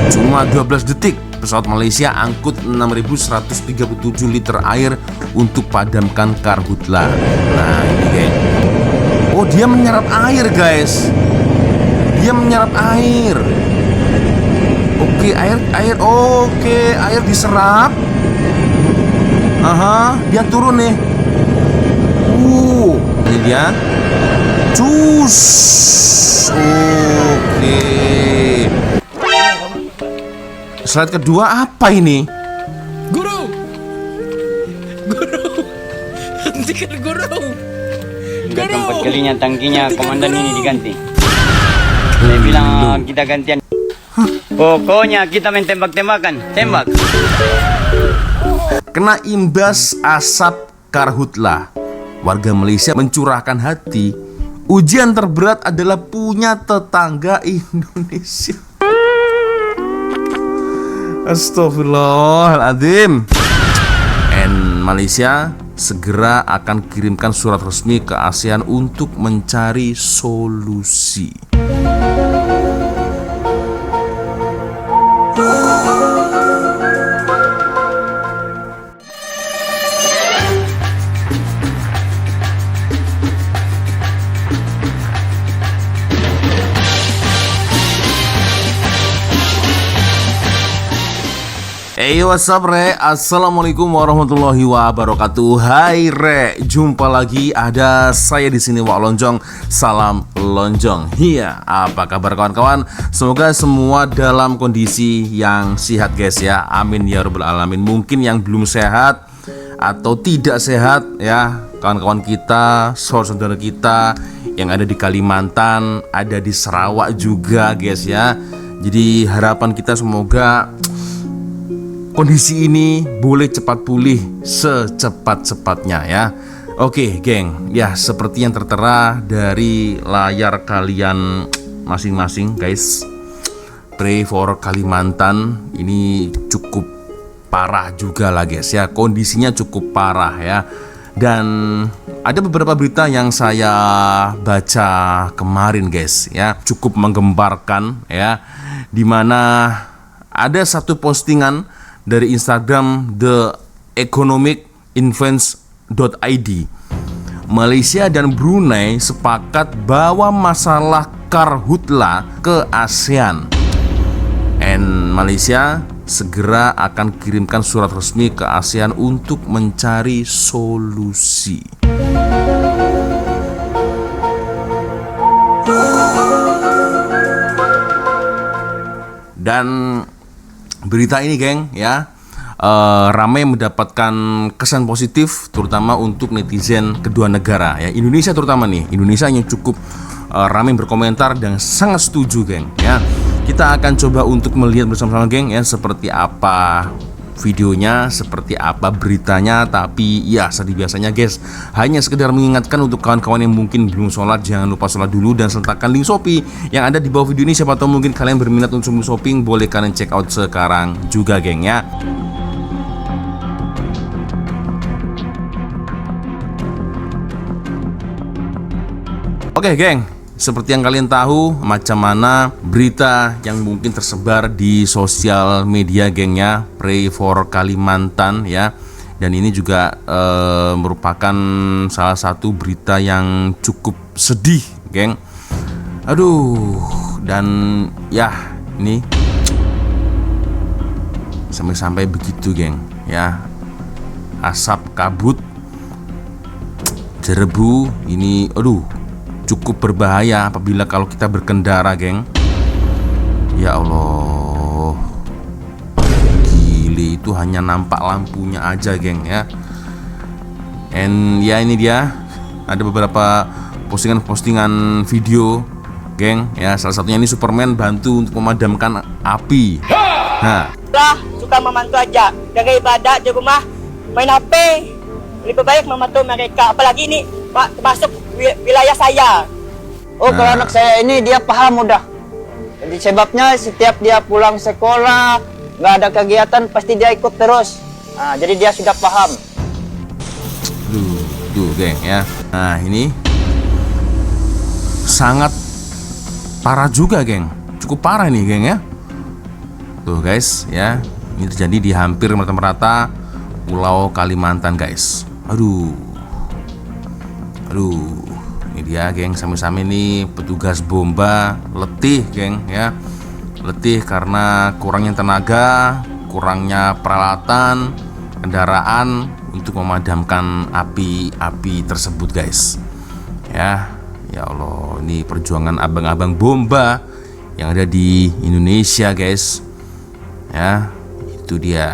Cuma 12 detik pesawat Malaysia angkut 6.137 liter air untuk padamkan karhutla. Nah ini geng. Oh dia menyerap air guys. Dia menyerap air. Oke air diserap. Aha, dia turun nih. Ini dia. Cus. Oke. Slide kedua apa ini? Guru, hentikan guru. Sudah keempat kalinya tangkinya komandan ini diganti. Saya bilang kita gantian. Pokoknya kita main tembak-tembakan. Tembak. Kena imbas asap karhutla, warga Malaysia mencurahkan hati. Ujian terberat adalah punya tetangga Indonesia. Astagfirullahaladzim. Malaysia segera akan kirimkan surat resmi ke ASEAN untuk mencari solusi. Hey what's up re, assalamualaikum warahmatullahi wabarakatuh. Hai re, jumpa lagi ada saya di sini Wak Lonjong. Salam lonjong. Iya, apa kabar kawan-kawan? Semoga semua dalam kondisi yang sehat guys ya. Amin ya rabbal alamin. Mungkin yang belum sehat atau tidak sehat ya, kawan-kawan kita, saudara kita yang ada di Kalimantan, ada di Sarawak juga guys ya. Jadi harapan kita semoga kondisi ini boleh cepat pulih secepat-cepatnya ya. Oke geng, ya seperti yang tertera dari layar kalian masing-masing guys, Pray for Kalimantan ini cukup parah juga lah guys ya. Kondisinya cukup parah ya. Dan ada beberapa berita yang saya baca kemarin guys ya, cukup menggemparkan ya, dimana ada satu postingan dari Instagram The Economic Influence.id. Malaysia dan Brunei sepakat bawa masalah karhutla ke ASEAN. Malaysia segera akan kirimkan surat resmi ke ASEAN untuk mencari solusi. Dan berita ini geng ya, ramai mendapatkan kesan positif terutama untuk netizen kedua negara ya, Indonesia terutama nih, Indonesia yang cukup ramai berkomentar dan sangat setuju geng ya. Kita akan coba untuk melihat bersama-sama geng ya, seperti apa videonya, seperti apa beritanya. Tapi ya seperti biasanya guys, hanya sekedar mengingatkan untuk kawan-kawan yang mungkin belum sholat, jangan lupa sholat dulu dan sertakan link Shopee yang ada di bawah video ini. Siapa tahu mungkin kalian berminat untuk shopping, boleh kalian check out sekarang juga geng ya. Oke geng, seperti yang kalian tahu macam mana berita yang mungkin tersebar di sosial media gengnya, Pray for Kalimantan ya. Dan ini juga merupakan salah satu berita yang cukup sedih geng. Aduh, dan ya ini sampai begitu geng ya. Asap kabut, debu ini aduh cukup berbahaya apabila kalau kita berkendara geng. Ya Allah, gile, itu hanya nampak lampunya aja geng ya. Ya ini dia, ada beberapa postingan video geng ya. Salah satunya ini Superman bantu untuk memadamkan api. Nah, suka membantu aja, jaga ibadah di rumah, main HP. Lebih baik membantu mereka, apalagi ini Pak termasuk wilayah saya. Kalau anak saya ini dia paham udah. Jadi sebabnya setiap dia pulang sekolah, nggak ada kegiatan pasti dia ikut terus. Nah, jadi dia sudah paham. Tuh geng ya. Nah ini sangat parah juga geng, cukup parah nih geng ya. Tuh guys ya, ini terjadi di hampir merata-rata Pulau Kalimantan guys. Aduh, ini dia geng, sami-sami nih petugas bomba letih geng ya, letih karena kurangnya tenaga, kurangnya peralatan, kendaraan untuk memadamkan api tersebut guys. Ya Allah, ini perjuangan abang-abang bomba yang ada di Indonesia guys. Ya, itu dia.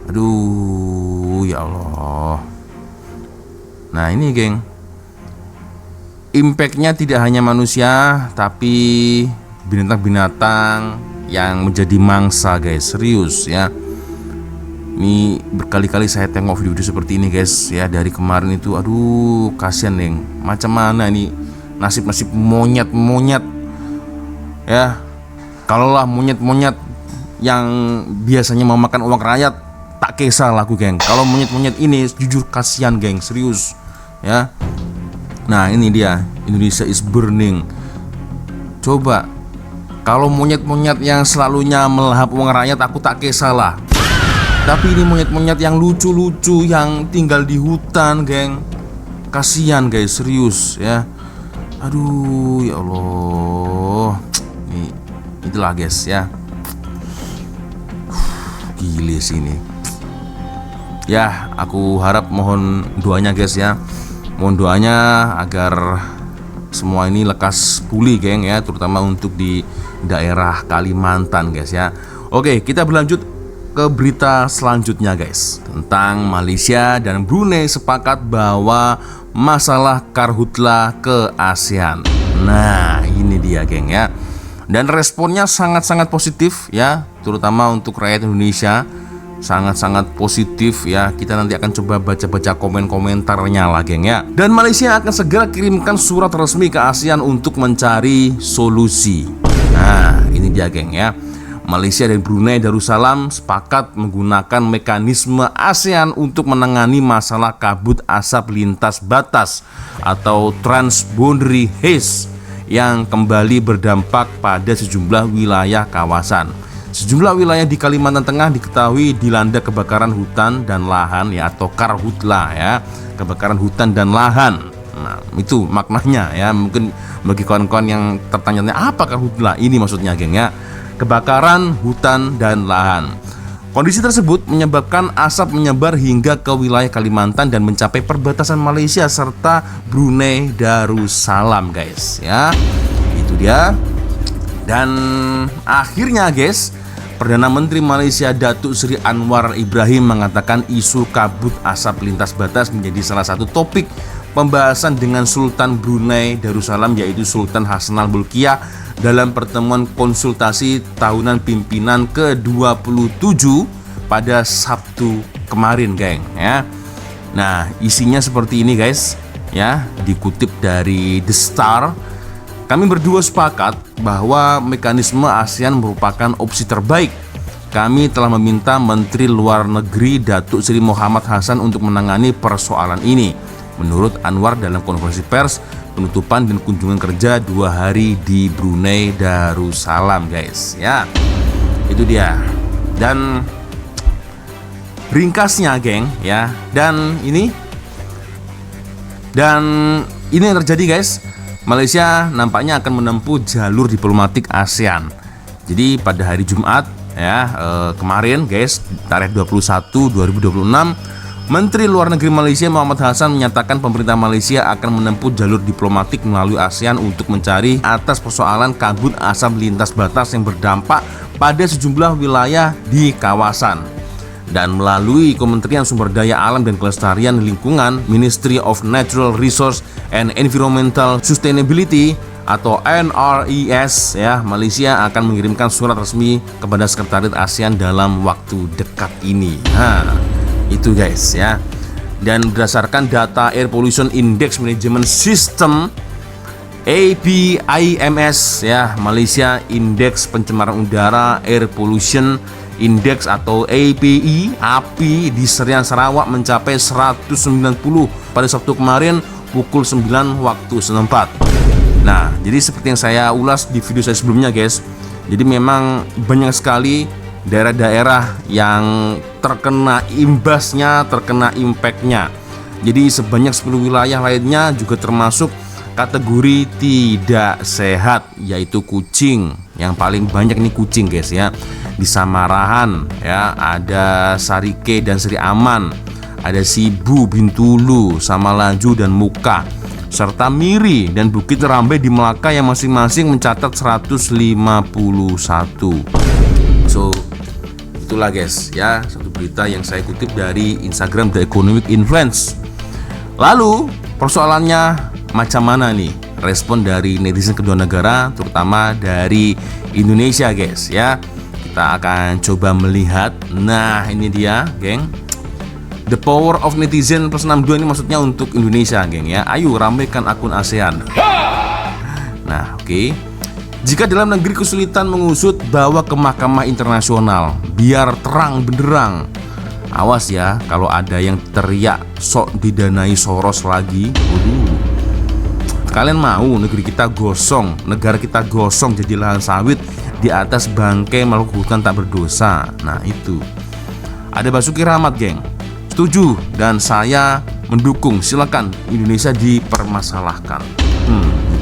Aduh, ya Allah. Nah ini geng, impactnya tidak hanya manusia, tapi binatang-binatang yang menjadi mangsa guys. Serius ya. Ini berkali-kali saya tengok video-video seperti ini guys ya, dari kemarin itu. Aduh, kasihan geng. Macam mana ini nasib-nasib monyet-monyet ya. Kalaulah monyet-monyet yang biasanya mau makan uang rakyat, tak kisah laku geng. Kalau monyet-monyet ini jujur kasihan geng, serius ya. Nah ini dia, Indonesia is burning. Coba kalau monyet-monyet yang selalunya melahap uang rakyat, aku tak kisah lah. Tapi ini monyet-monyet yang lucu-lucu, yang tinggal di hutan geng, kasihan guys, serius ya. Aduh ya Allah, itulah guys ya. Gile sini. Ya, aku harap, mohon doanya guys ya. Mohon doanya agar semua ini lekas pulih geng ya, terutama untuk di daerah Kalimantan guys ya. Oke, kita berlanjut ke berita selanjutnya guys, tentang Malaysia dan Brunei sepakat bahwa masalah karhutla ke ASEAN. Nah, ini dia geng ya. Dan responnya sangat-sangat positif ya, terutama untuk rakyat Indonesia. Sangat-sangat positif ya. Kita nanti akan coba baca-baca komen-komentarnya lah geng ya. Dan Malaysia akan segera kirimkan surat resmi ke ASEAN untuk mencari solusi. Nah, ini dia geng ya. Malaysia dan Brunei Darussalam sepakat menggunakan mekanisme ASEAN untuk menangani masalah kabut asap lintas batas atau transboundary haze yang kembali berdampak pada sejumlah wilayah kawasan. Sejumlah wilayah di Kalimantan Tengah diketahui dilanda kebakaran hutan dan lahan ya, atau karhutla ya, kebakaran hutan dan lahan. Nah, itu maknanya ya. Mungkin bagi kawan-kawan yang tertanya apa karhutla ini maksudnya geng ya. Kebakaran hutan dan lahan. Kondisi tersebut menyebabkan asap menyebar hingga ke wilayah Kalimantan dan mencapai perbatasan Malaysia serta Brunei Darussalam guys ya. Itu dia. Dan akhirnya guys, Perdana Menteri Malaysia Datuk Seri Anwar Ibrahim mengatakan isu kabut asap lintas batas menjadi salah satu topik pembahasan dengan Sultan Brunei Darussalam, yaitu Sultan Hassanal Bolkiah, dalam pertemuan konsultasi tahunan pimpinan ke-27 pada Sabtu kemarin geng ya. Nah, isinya seperti ini guys ya, dikutip dari The Star. Kami berdua sepakat bahwa mekanisme ASEAN merupakan opsi terbaik. Kami telah meminta Menteri Luar Negeri Datuk Seri Mohamad Hasan untuk menangani persoalan ini. Menurut Anwar dalam konferensi pers penutupan dan kunjungan kerja 2 hari di Brunei Darussalam guys ya. Itu dia. Dan ringkasnya geng ya, dan ini yang terjadi guys. Malaysia nampaknya akan menempuh jalur diplomatik ASEAN. Jadi pada hari Jumat ya kemarin guys, tarikh 21/2026, Menteri Luar Negeri Malaysia Mohamad Hasan menyatakan pemerintah Malaysia akan menempuh jalur diplomatik melalui ASEAN untuk mencari atas persoalan kabut asap lintas batas yang berdampak pada sejumlah wilayah di kawasan. Dan melalui Kementerian Sumber Daya Alam dan Kelestarian Lingkungan, Ministry of Natural Resource and Environmental Sustainability atau NRES ya, Malaysia akan mengirimkan surat resmi kepada Sekretariat ASEAN dalam waktu dekat ini. Nah, itu guys ya. Dan berdasarkan data Air Pollution Index Management System APIMS ya, Malaysia Indeks Pencemaran Udara Air Pollution Index atau API di Serian Sarawak mencapai 190 pada Sabtu kemarin pukul 9 waktu setempat. Nah, jadi seperti yang saya ulas di video saya sebelumnya guys, Jadi memang banyak sekali daerah-daerah yang terkena imbasnya, terkena impactnya. Jadi sebanyak 10 wilayah lainnya juga termasuk kategori tidak sehat, yaitu kucing. Yang paling banyak nih kucing guys ya. Di Samarahan ya, ada Sarike dan Sri Aman, ada Sibu, Bintulu, Samalaju dan Muka, serta Miri dan Bukit Rambai di Melaka yang masing-masing mencatat 151. So itulah guys ya, satu berita yang saya kutip dari Instagram The Economic Influence. Lalu persoalannya macam mana nih respon dari netizen kedua negara, terutama dari Indonesia guys ya. Kita akan coba melihat. Nah ini dia geng, the power of netizen plus 62 ini maksudnya untuk Indonesia geng ya. Ayo ramaikan akun ASEAN. Nah oke. Jika dalam negeri kesulitan mengusut, bawa ke mahkamah internasional biar terang benderang. Awas ya kalau ada yang teriak sok didanai Soros lagi. Waduh. Kalian mau negeri kita gosong, negara kita gosong jadi lahan sawit di atas bangkai makhluk hutan tak berdosa. Nah itu. Ada Basuki Rahmat geng, setuju dan saya mendukung. Silakan Indonesia dipermasalahkan.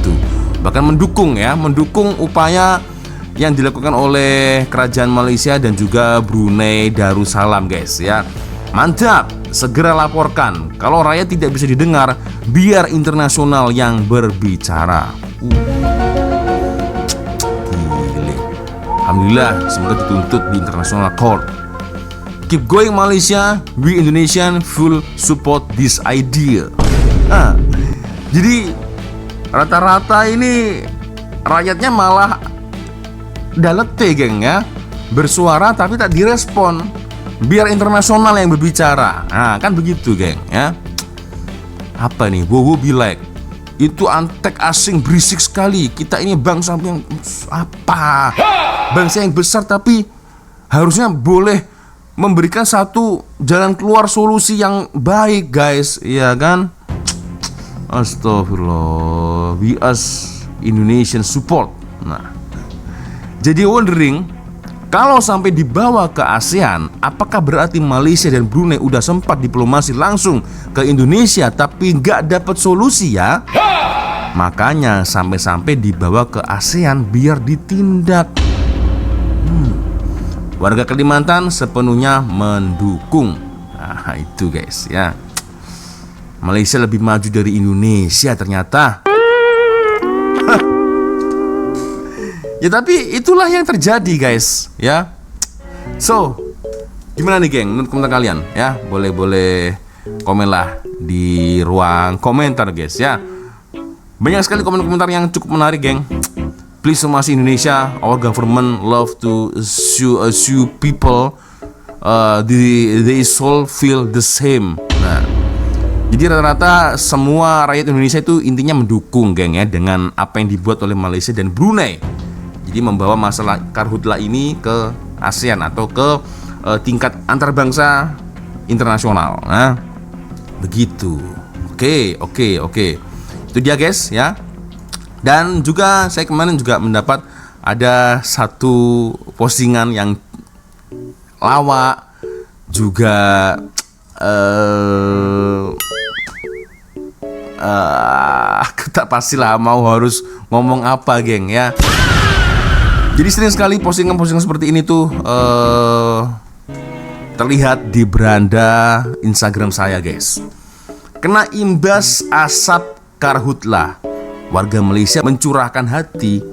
Itu. Bahkan mendukung ya, mendukung upaya yang dilakukan oleh kerajaan Malaysia dan juga Brunei Darussalam guys ya. Mantap, segera laporkan. Kalau rakyat tidak bisa didengar, biar internasional yang berbicara. Gile. Alhamdulillah, semoga dituntut di international court. Keep going Malaysia, we Indonesian full support this idea. Jadi rata-rata ini rakyatnya malah dalete geng ya, bersuara tapi tak direspon, biar internasional yang berbicara. Nah kan begitu geng ya. Apa nih, wowo be like, itu antek asing berisik sekali. Kita ini bangsa yang apa, bangsa yang besar tapi harusnya boleh memberikan satu jalan keluar, solusi yang baik guys, iya kan. Astagfirullah, we as Indonesian support. Nah, jadi wondering, kalau sampai dibawa ke ASEAN, apakah berarti Malaysia dan Brunei udah sempat diplomasi langsung ke Indonesia tapi nggak dapat solusi ya? Makanya sampai-sampai dibawa ke ASEAN biar ditindak. Warga Kalimantan sepenuhnya mendukung. Nah itu guys ya, Malaysia lebih maju dari Indonesia ternyata. Ya tapi itulah yang terjadi guys ya. So gimana nih geng, menurut komentar kalian ya? Boleh komenlah di ruang komentar guys ya. Banyak sekali komentar yang cukup menarik geng. Please somasi Indonesia, our government love to sue people, they all feel the same. Nah, jadi rata-rata semua rakyat Indonesia itu intinya mendukung geng ya dengan apa yang dibuat oleh Malaysia dan Brunei. Jadi membawa masalah karhutlah ini ke ASEAN atau ke tingkat antarbangsa internasional. Nah, begitu. Oke. Itu dia guys ya. Dan juga saya kemarin juga mendapat ada satu postingan yang lawak juga tak pastilah mau harus ngomong apa geng ya. Jadi sering sekali postingan-postingan seperti ini tuh terlihat di beranda Instagram saya guys. Kena imbas asap karhutlah, warga Malaysia mencurahkan hati.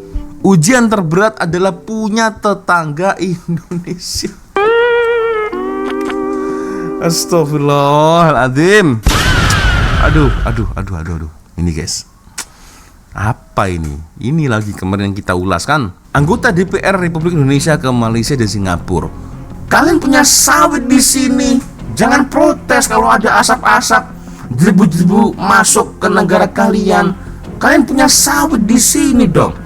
Ujian terberat adalah punya tetangga Indonesia. Astagfirullahaladzim. Aduh. Ini guys, apa ini? Ini lagi kemarin yang kita ulas kan. Anggota DPR Republik Indonesia ke Malaysia dan Singapura. Kalian punya sawit di sini, jangan protes kalau ada asap-asap debu-debu masuk ke negara kalian. Kalian punya sawit di sini dong.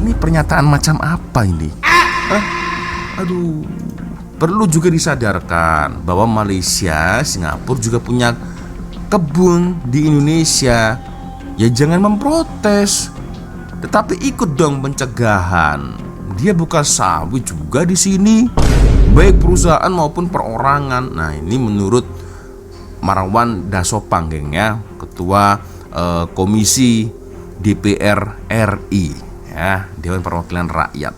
Ini pernyataan macam apa ini? Aduh. Perlu juga disadarkan bahwa Malaysia, Singapura juga punya kebun di Indonesia. Ya jangan memprotes. tetapi ikut dong pencegahan. Dia buka sawit juga di sini, baik perusahaan maupun perorangan. Nah, ini menurut Marwan Dasopang, geng ya, Ketua Komisi DPR RI, ya, Dewan Perwakilan Rakyat.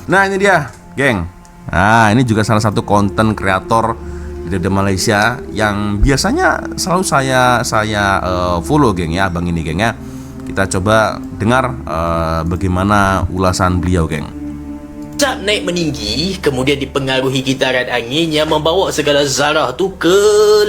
Nah, ini dia, geng. Nah, ini juga salah satu konten kreator di Malaysia yang biasanya selalu saya follow, geng ya, abang ini, geng ya. Kita coba dengar bagaimana ulasan beliau, geng. Saat naik meninggi, kemudian dipengaruhi gitaran angin yang membawa segala zarah tu ke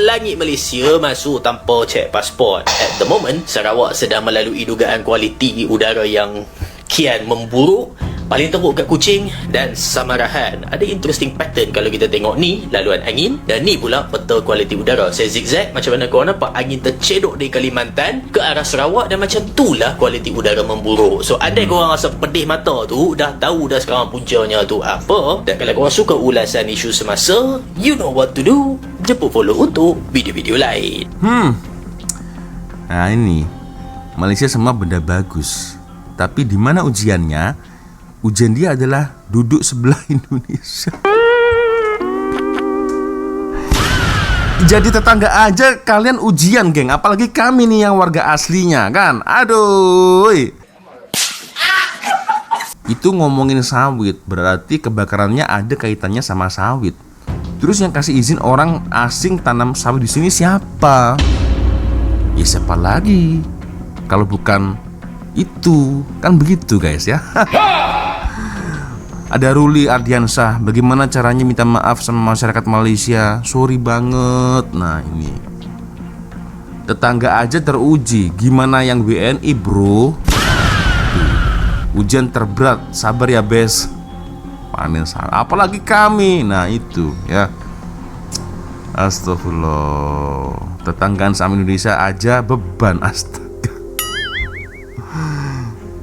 langit Malaysia masuk tanpa cek pasport. At the moment, Sarawak sedang melalui dugaan kualiti udara yang kian memburuk. Paling teruk kat Kuching dan Samarahan. Ada interesting pattern kalau kita tengok ni laluan angin dan ni pula peta kualiti udara. Saya zigzag, macam mana korang nampak angin tercedok dari Kalimantan ke arah Sarawak dan macam itulah kualiti udara memburuk. So ada korang rasa pedih mata tu, dah tahu dah sekarang puncanya tu apa. Dan kalau korang suka ulasan isu semasa, you know what to do. Jemput follow untuk video-video lain. Nah, ini Malaysia semua benda bagus, tapi di mana ujiannya? Ujian dia adalah duduk sebelah Indonesia. Jadi tetangga aja kalian ujian, geng. Apalagi kami nih yang warga aslinya, kan? Aduh. Itu ngomongin sawit, berarti kebakarannya ada kaitannya sama sawit. Terus yang kasih izin orang asing tanam sawit di sini siapa? Ya siapa lagi? Kalau bukan itu, kan begitu, guys ya. Ada Ruli Ardiansyah, bagaimana caranya minta maaf sama masyarakat Malaysia? Sorry banget. Nah, ini tetangga aja teruji, gimana yang WNI, bro? Ujian terberat, sabar ya, bes. Panen salah, apalagi kami. Nah, itu ya. Astagfirullah. Tetanggaan sama Indonesia aja beban, astaga.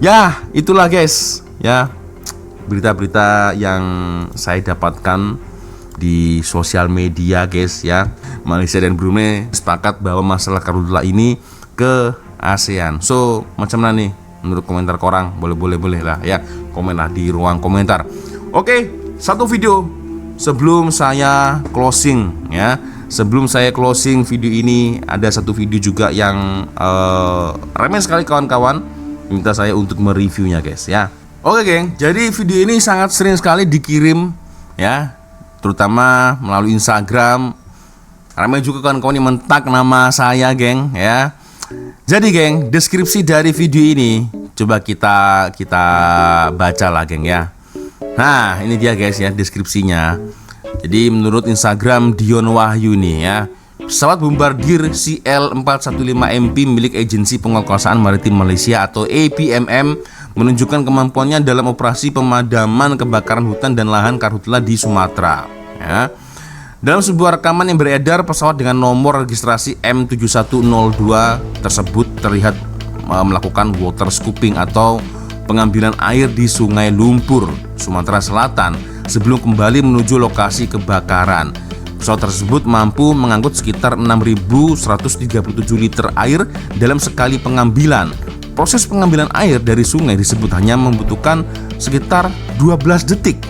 Ya, itulah guys, ya, berita-berita yang saya dapatkan di sosial media, guys ya. Malaysia dan Brunei sepakat bahwa masalah karhutla ini ke ASEAN. So, macam mana nih menurut komentar korang? Boleh lah ya, komenlah di ruang komentar. Oke, satu video sebelum saya closing ya. Sebelum saya closing video ini, ada satu video juga yang remeh sekali kawan-kawan. Minta saya untuk mereviewnya, guys ya. Oke, geng, jadi video ini sangat sering sekali dikirim ya, terutama melalui Instagram. Ramai juga kawan-kawan yang mentak nama saya, geng ya. Jadi, geng, deskripsi dari video ini coba kita baca lah, geng ya. Nah, ini dia, guys ya, deskripsinya. Jadi menurut Instagram Dion Wahyu nih ya, pesawat bombardir CL-415MP milik Agensi Penguasaan Maritim Malaysia atau APMM menunjukkan kemampuannya dalam operasi pemadaman kebakaran hutan dan lahan karhutla di Sumatera ya. Dalam sebuah rekaman yang beredar, pesawat dengan nomor registrasi M7102 tersebut terlihat melakukan water scooping atau pengambilan air di Sungai Lumpur, Sumatera Selatan sebelum kembali menuju lokasi kebakaran. Pesawat tersebut mampu mengangkut sekitar 6.137 liter air dalam sekali pengambilan. Proses pengambilan air dari sungai disebut hanya membutuhkan sekitar 12 detik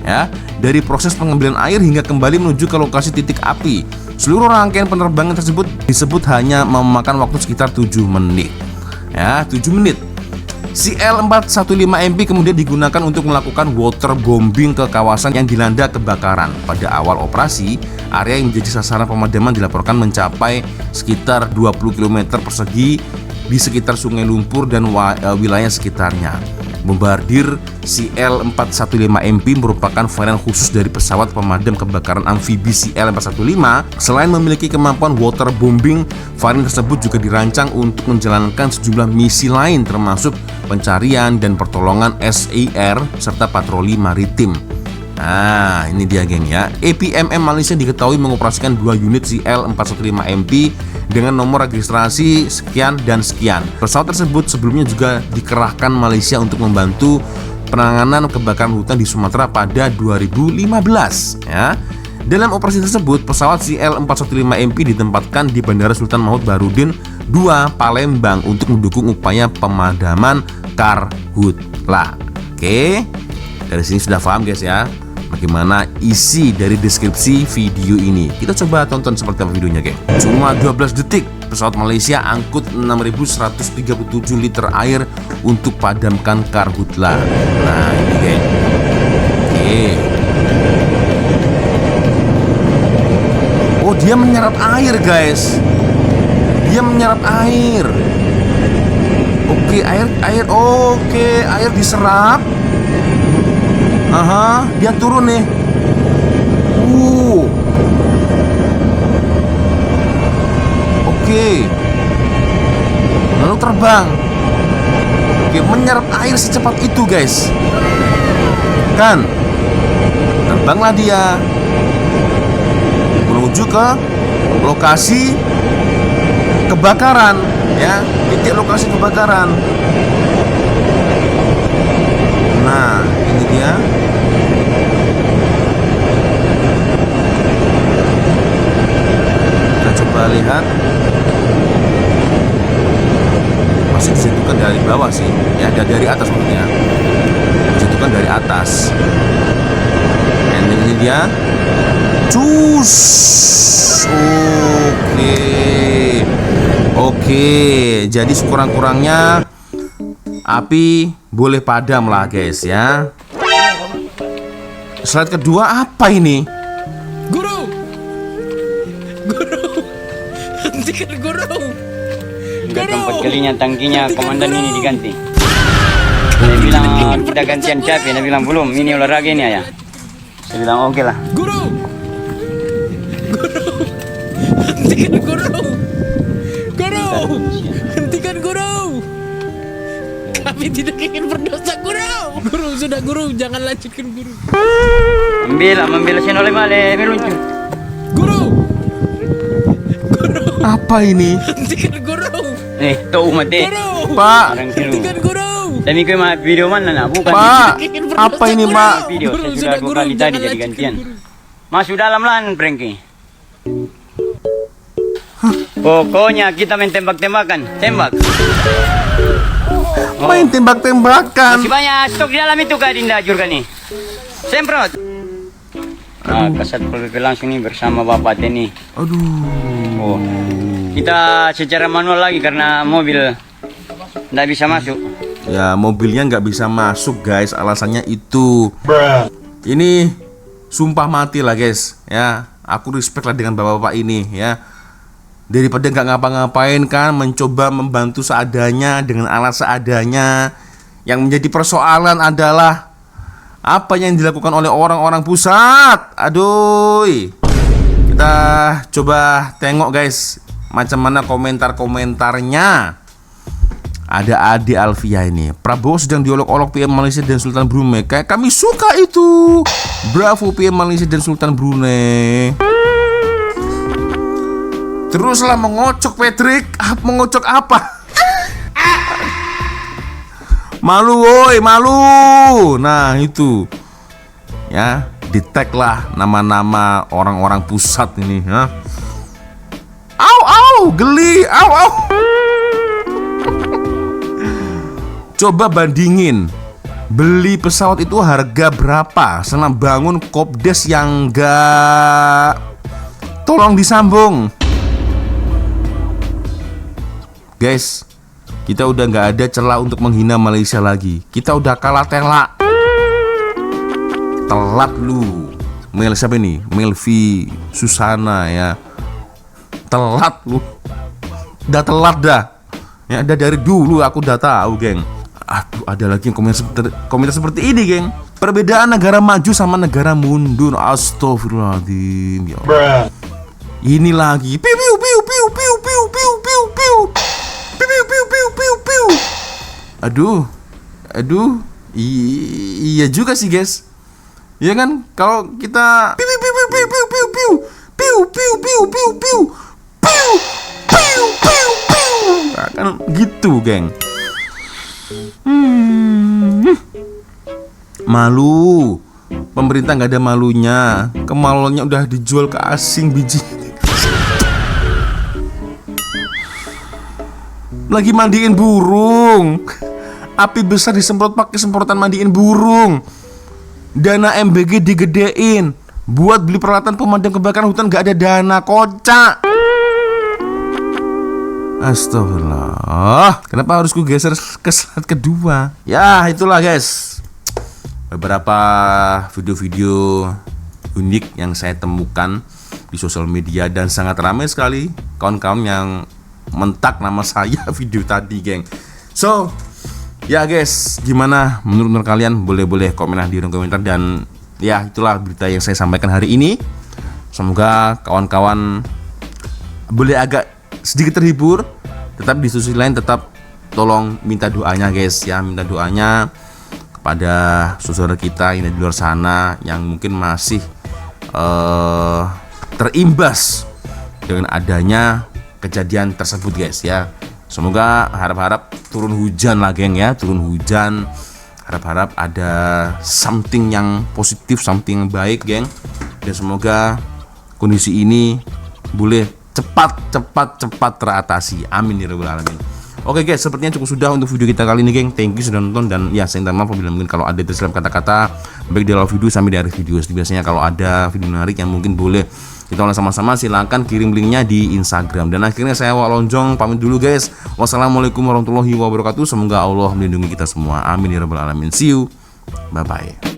ya, dari proses pengambilan air hingga kembali menuju ke lokasi titik api. Seluruh rangkaian penerbangan tersebut disebut hanya memakan waktu sekitar 7 menit ya, 7 menit. CL-415MP kemudian digunakan untuk melakukan waterbombing ke kawasan yang dilanda kebakaran. Pada awal operasi, area yang menjadi sasaran pemadaman dilaporkan mencapai sekitar 20 km persegi di sekitar Sungai Lumpur dan wilayah sekitarnya. Bombardir CL-415MP merupakan varian khusus dari pesawat pemadam kebakaran amfibi CL-415. Selain memiliki kemampuan waterbombing, varian tersebut juga dirancang untuk menjalankan sejumlah misi lain termasuk pencarian dan pertolongan SAR serta patroli maritim. Nah, ini dia, geng ya. APMM Malaysia diketahui mengoperasikan 2 unit CL-415MP dengan nomor registrasi sekian dan sekian. Pesawat tersebut sebelumnya juga dikerahkan Malaysia untuk membantu penanganan kebakaran hutan di Sumatera pada 2015 ya. Dalam operasi tersebut, pesawat CL-415MP ditempatkan di Bandara Sultan Mahmud Baharudin II, Palembang untuk mendukung upaya pemadaman karhutla. Oke, dari sini sudah paham guys ya, bagaimana isi dari deskripsi video ini. Kita coba tonton seperti apa videonya, geng. Cuma 12 detik, pesawat Malaysia angkut 6.137 liter air untuk padamkan karhutla. Nah, ini geng. Oke. Oh, dia menyerap air, guys. Dia menyerap air. Oke, air diserap. Aha, dia turun nih. Oke. Lalu terbang. Oke, menyerap air secepat itu, guys. Kan? Terbanglah dia menuju ke lokasi kebakaran, ya, titik lokasi kebakaran. Nah, ini dia. Kita coba lihat. Masih dijatuhkan dari bawah sih, ya, dari atas maksudnya. Dijatuhkan dari atas. Dan ini dia. Cus. Oke. Jadi sekurang-kurangnya api boleh padam lah, guys, ya. Slide kedua apa ini? Guru, hentikan guru. Sudah keempat kalinya tangkinya komandan ini diganti. Saya bilang kita gantian capek, dia bilang belum, ini olahraga ini ya. Saya bilang oke lah. Guru, hentikan guru. Hentikan guru. Kami tidak ingin berdosa, guru. Guru, sudah guru, jangan lanjutkan guru. Ambil senoleh male, meluncur. Guru, Apa ini? hentikan guru. Tahu mati. Guru, Pak, Orang kilo. hentikan guru. Tapi kau mah video mana nak? Bukan Pak, Ingin berdosa, apa ini, guru. Pak? video. Guru, Saya sudah sudah 2 guru, kali tadi jangan jadi lanjutkan, gantian. guru. Masuk dalam lan, Franky. Pokoknya kita main tembak-tembakan. Tembak. Main tembak-tembakan. Masih banyak stok di dalam itu Kak Dinda Jurkan nih. Semprot. Nah, kasat PPP langsung nih bersama Bapak Teni. Aduh. Oh. Kita secara manual lagi karena mobil nggak bisa masuk. Ya, mobilnya nggak bisa masuk, guys. Alasannya itu. Ini sumpah mati lah, guys. Ya, aku respect lah dengan bapak-bapak ini, ya. Daripada nggak ngapa-ngapain kan, mencoba membantu seadanya dengan alat seadanya. Yang menjadi persoalan adalah apa yang dilakukan oleh orang-orang pusat. Aduh. Kita coba tengok, guys, macam mana komentar-komentarnya. Ada Ade Alfia ini. Prabowo sedang diolok-olok PM Malaysia dan Sultan Brunei. Kayak kami suka itu. Bravo PM Malaysia dan Sultan Brunei. Teruslah mengocok, Patrick. Mengocok apa? Malu, woi, malu. Nah, itu. Ya, di-tag lah nama-nama orang-orang pusat ini, ha. Au, geli. Au. Coba bandingin, beli pesawat itu harga berapa sama bangun kopdes yang enggak tolong disambung. Guys, kita udah nggak ada celah untuk menghina Malaysia lagi. Kita udah kalah telak. Telat lu. Mel siapa ini? Melvi Susana, ya. Telat lu. Udah telat dah. Ya, udah dari dulu aku udah tahu, geng. Aduh, ada lagi yang komentar seperti ini, geng. Perbedaan negara maju sama negara mundur. Astagfirullahaladzim, ya. Ini lagi. Piu. Aduh. Iya juga sih, guys. Iya kan? Kalau kita nah, kan gitu, geng. Malu. Pemerintah nggak ada malunya, kemaluannya udah dijual ke asing biji. Lagi mandiin burung, api besar disemprot pakai semprotan mandiin burung. Dana MBG digedein, buat beli peralatan pemadam kebakaran hutan nggak ada dana, kocak. Astagfirullah, kenapa harus ku geser ke slide kedua? Ya itulah guys, beberapa video-video unik yang saya temukan di sosial media dan sangat ramai sekali kawan-kawan yang mentak nama saya video tadi, geng. So, ya guys, gimana menurut kalian? Boleh komen di kolom komentar. Dan ya itulah berita yang saya sampaikan hari ini. Semoga kawan-kawan boleh agak sedikit terhibur. Tetap di sisi lain tetap tolong minta doanya guys ya, minta doanya kepada saudara kita yang di luar sana yang mungkin masih terimbas dengan adanya kejadian tersebut guys ya. Semoga harap-harap turun hujan lah geng ya, turun hujan. Harap-harap ada something yang positif, something yang baik geng. Dan semoga kondisi ini boleh cepat teratasi. Amin ya rabbal alamin. Oke guys, sepertinya cukup sudah untuk video kita kali ini geng. Thank you sudah nonton, dan ya saya minta maaf apabila mungkin kalau ada terselip kata-kata baik di awal video sampai di akhir video. Biasanya kalau ada video menarik yang mungkin boleh kita ulas sama-sama, silahkan kirim linknya di Instagram. Dan akhirnya saya Wak Lonjong pamit dulu guys. Wassalamualaikum warahmatullahi wabarakatuh. Semoga Allah melindungi kita semua. Amin ya rabbal alamin. See you. Bye bye.